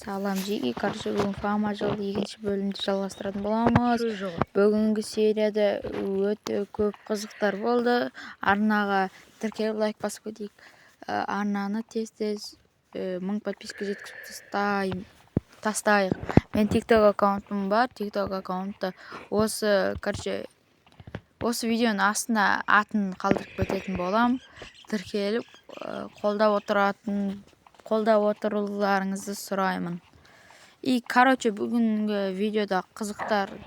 Салам жеке, бүгін Фама жолы екінші бөлімді жалғастыратын боламыз. Бүгінгі серияда өте көп қызықтар болды. Арнаға тіркеліп лайк басып кетейік. Арнаны тез 1000 подписка жеткізіп тастайық. Мен TikTok аккаунтым бар. TikTok аккаунтта осы видеоның астына атын қалдырып кететін болам. Тіркеліп қолдап отыруларыңызды сұраймын. Бүгінгі видеода қызықтар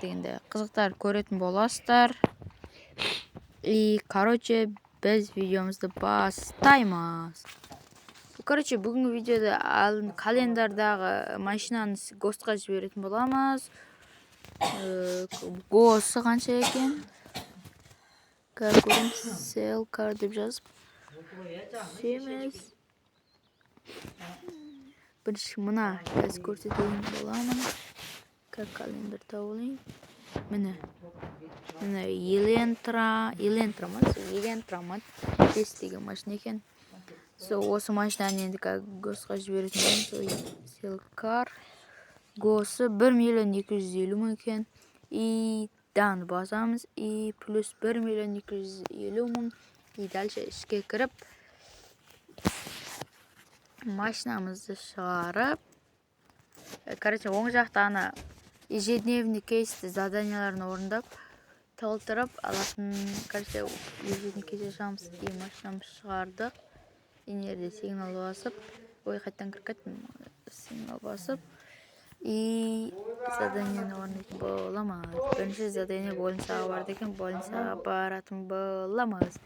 көретін боласыздар. Біз видеомызды бастаймыз. Бүгінгі видеода календардағы машинаны гостқа жіберетін боламыз. Госы қанша екен? Sell car деп жазып түсеміз. Бірінші мына біз көрсетейін боламын. Календар тауылайын. Міне Elantra 5 деген машина екен. Осы машинаны енді госқа жіберетін боламыз. Sell car. Госы 1.250.000 екен. Дан басамыз. Плюс 1.250.000. Дальше ішке кіріп машинамызды шығарып, оң жақтағына ежедневный кейсті заданияларын орындап толтырып алатын. Ежедневный кейс ашамыз. Машинамыз шығардық. Енерде сигнал басып, қайттан кіріп сигнал басып, заданияны орындайтын боламыз. Бірінші задание больницаға барды екен, больницаға баратын боламыз.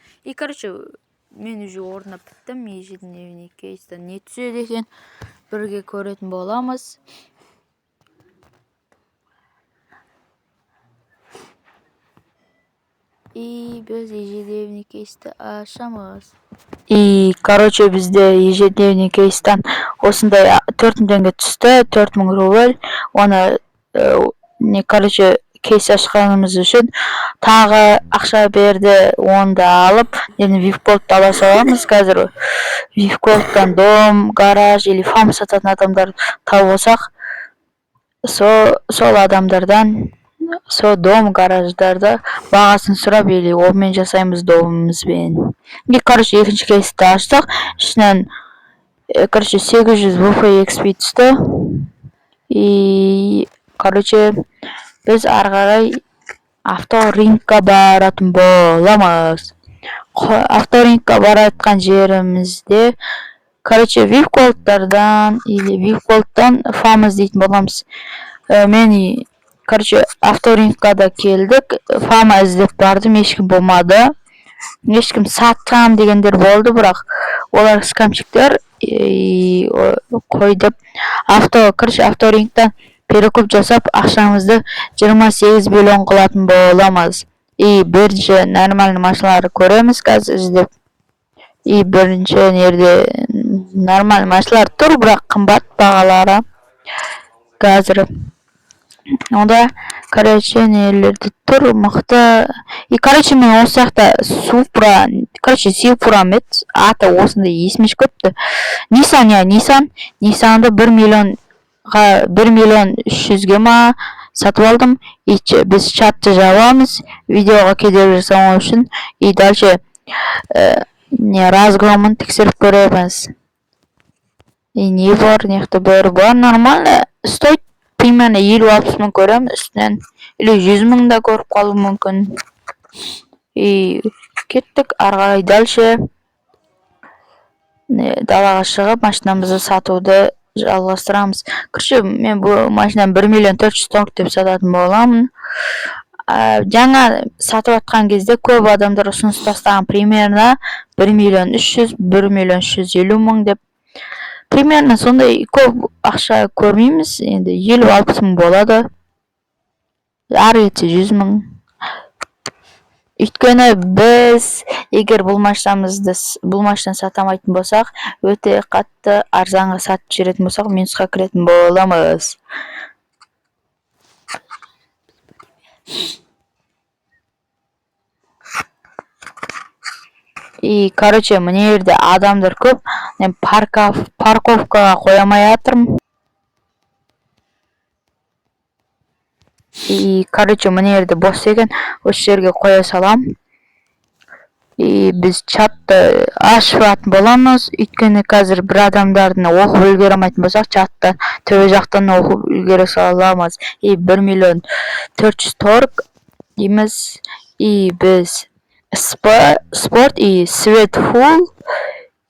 Мен уже орындап біттім. Ежедневный кейсті не түседі екен, бірге көретін боламыз. Біз ежедневный кейсті ашамыз. Бізде ежедневный кейстен осындай 4000 теңге түсті, 4000 рубль. Оны кейс ашқанымыз үшін тағы ақша берді. Онда алып, вип-голдты ала саламыз. Қазір вип-голдтан дом, гараж или фам сататын адамдар тауып алсақ, сол адамдардан дом, гараждарды бағасын сұрап, или обмен жасаймыз домымызбен. Екінші кейсті аштық. Ішінен 800 VP XP түсті. Біз арғарай авторинкқа баратын боламыз. Авторинкқа баратқан жерімізде вип-голдтан фам іздейтін боламыз. Мен авторинкқа да келдік. Фам іздеп бардым, ешкім болмады. Ешкім сатқам дегендер болды, бірақ олар скамчиктер қойдып. Авторинктан перекуп жасап, ақшамызды 28 миллион қылатын боламыз. Бірінші нормальный машиналарды көреміз қазір іздеп. Бірінші нерде нормальный машиналар тұр, бірақ қымбат бағалары қазір. Онда нелерді тұр, мықты. Мен осы жақта Supra мет, аты осында есіме кетті. Nissan'ды 1.300.000 ма сатып алдым. Біз чатты жабамыз, видеоға кедергі жасамау үшін. Дальше разгромын тексеріп көреміз. Не бар, нормально. Стоит примерно 50-60 мың көреміз үстінен. Или 100 мың да көріп қалу мүмкін. Кеттік арғай. Дальше далаға шығып машинамызды сатуды жалғастырамыз. Мен бұл машинаны 1.400.000 деп сататын боламын. Жаңа сатып атқан кезде көп адамдар ұсыныс тастаған, примерно 1.300.000, 1.350.000 деп. Примерно сондай көп ақша көрмейміз. Енді 50-60 мың болады. Ары кетсе 100 мың. Өйткені біз егер бұл машинаны сатамайтын болсақ, өте қатты арзанға сатып жіберетін болсақ, минусқа кіретін боламыз. Мына жерде адамдар көп. Мен парковкаға қойамай жатырмын. Короче, мына жерде бос экен, ошол жерге кое салам. Биз чатты ашып атып боламыз, өйткөнү азыр бир адамдардын окуп үлгерө алмайтын болсок, чаттан төбө жактан окуп үлгерө саламыз. 1.400.000 деймиз. Биз спорт Sweatful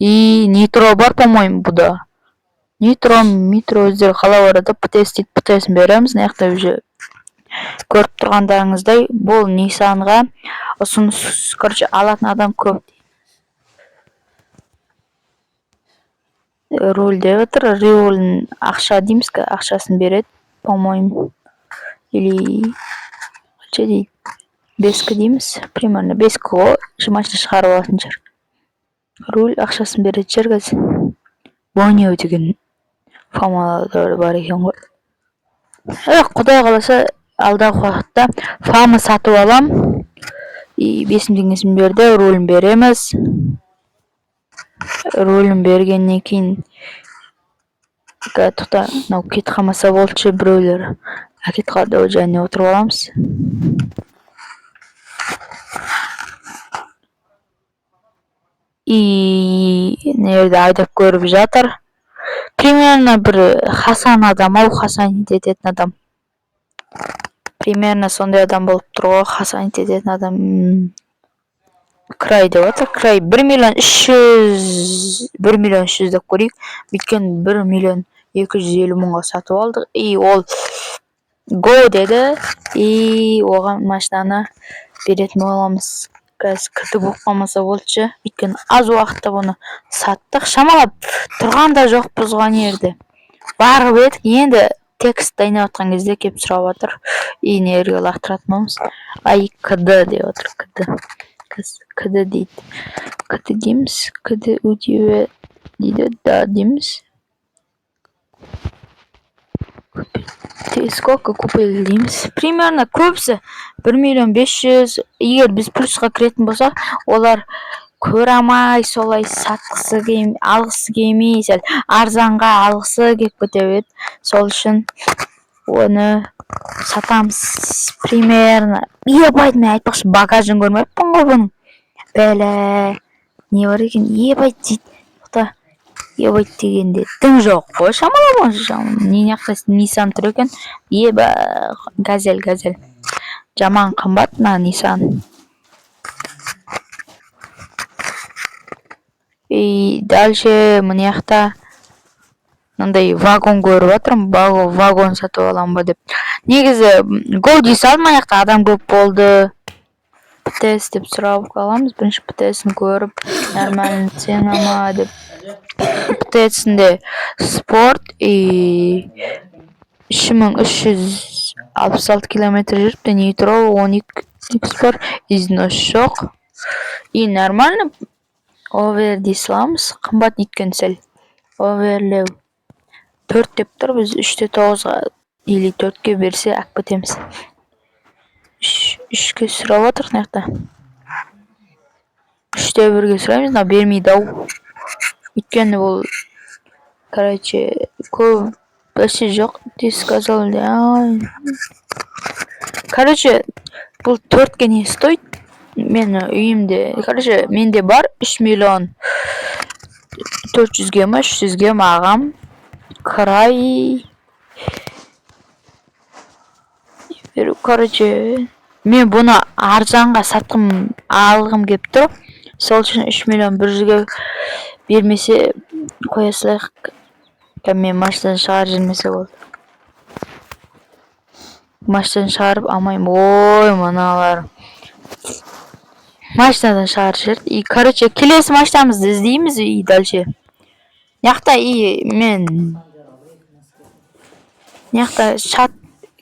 Nitro бар, по-моему, буда. Nitro өздөрү каалап баратып, птесин беребиз. Мына жакта уже көрүп тургандарыңыздай, бул Nissan'га ұсыныс, короче, алатын адам көп. Руль деп атыр, руль акча деймиз, акчасын берет, по-моему. Или канча дейт? 5 деймиз, примерно 5 го машина чыгарып алатын жер. Руль акчасын берет жер казыр. Бонио деген фамалар бар экен го. Кудай кааласа, алдағы убакытта фама сатып алам. 5 теңгесин берди, рулун беремиз. Рулун бергенден кийин тукта, мынау кетип калмаса болчу, бирөөлөр кетип калды, ол жерде отуруп алабыз. Мына жерде айдап көрүп жатыр. Примерно бир Хасан адам, Хасан этетін адам. Примерно сондай адам болуп турго, Хасан этетін адам. Край деп атыр. Край 1.300.000 деп көрейик. Бүткөн 1.250.000 сатып алдык. Ол го деди. Ого машинаны беретін боламыз. Кытып болуп калмаса болчу. Бүткөн аз убакытта буну саттык. Шамалап турганда жокпуз го аны жерде. Барып едик, енді текст дайындап аткан кезде кеп сурап атыр. Мына жерге лактырып атмабыз. КД деп атыр. КД дейт. КД деймиз. КД у тебя дейди. Да, деймиз. Ты сколько купил деймиз. Примерно көбүсү 1.500.000. Эгер биз плюска киретін болсак, олар көрө алмай солай саткысы алгысы келмей, сәл арзанга алгысы келип кете берет. Сол үчүн оны сатамыз. Примерно ебайт, мен айтпакчы, багажын көрмөппүн го бунун. Беле не бар экен? Ебайт дейт. Ебайт дегенде тың жок го, шамалап. Мына жакта Nissan тур экен. Газель. Жаман кымбат мына Nissan. Дальше мына жакта мындай вагон көрүп атырмын. Вагон сатып аламбы деп. Негизи го дей салдым, мына жакта адам көп болду. ПТС деп сурап каламыз. Биринчи ПТСин көрүп, нормальный ценама деп. ПТСинде спорт 3366 километр жүрүптү. Nitro 12 спорт, износ жок. Нормально. Овер дей саламыз. Кымбат өйткөн сел. Оверлеу 4 деп тур, биз 3.9 или 4 берсе алып кетемиз. 3 сурап атыр мына жакта. 3.1 сурайбыз, но бермейт ау. Өйткөнү бул, короче, көп эче жок деп сказал. Короче, бул 4 не стоит. Мен үйүмдө, короче, менде бар 3.400.000, 300.000 агам. Край. Короче, мен буну арзанга саткым алгым кеп тур. Сол үчүн 3.100.000 бермесе кое салайык. Мен машинадан чыгарып жибермесе болот. Машинадан чыгарып алмайм. Ой, мыналар. Машинадан чыгарып жиберет. Короче, келеси машинамызды издейбиз. Дальше. Мынакта мен мынакта чат,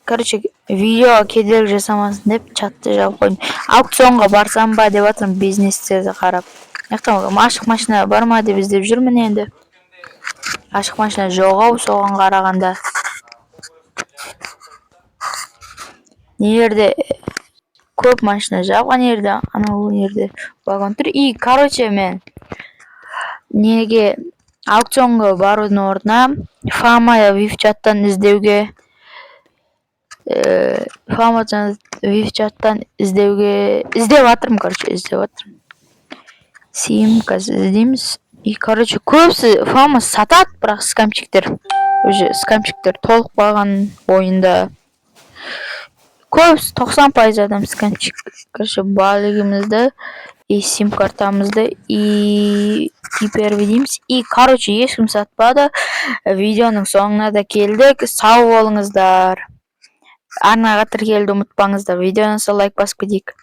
короче, видео кедерги жасамасын деп чатты жаап койдум. Аукционга барсам ба деп атам, бизнестерди карап. Мынакта ашык машина барма деп издеп жүрмүн энди. Ашык машина жок ау согон караганда. Мына жерде көп машина жабган жерде, бул жерде вагон тур. Короче, мен неге аукционго баруудун ордуна Fama вив чаттан издеуге информацияны вивчаттан іздеп жатырмын, короче, іздеп жатырмын. Сим қазір іздейміз. И, короче, көбісі фамас сатады, бірақ скамчиктер. Уже скамчиктер толық қалған ойында. Көбісі 90% адам скамчик. Короче, балығымызды и сим картамызды и переведеміз. И, короче, ешкім сатпады. Видеоның соңына да келдік. Сау болыңыздар. Арнаға тіркелуді ұмытпаңыздар. Видеоны лайк басып кетейік.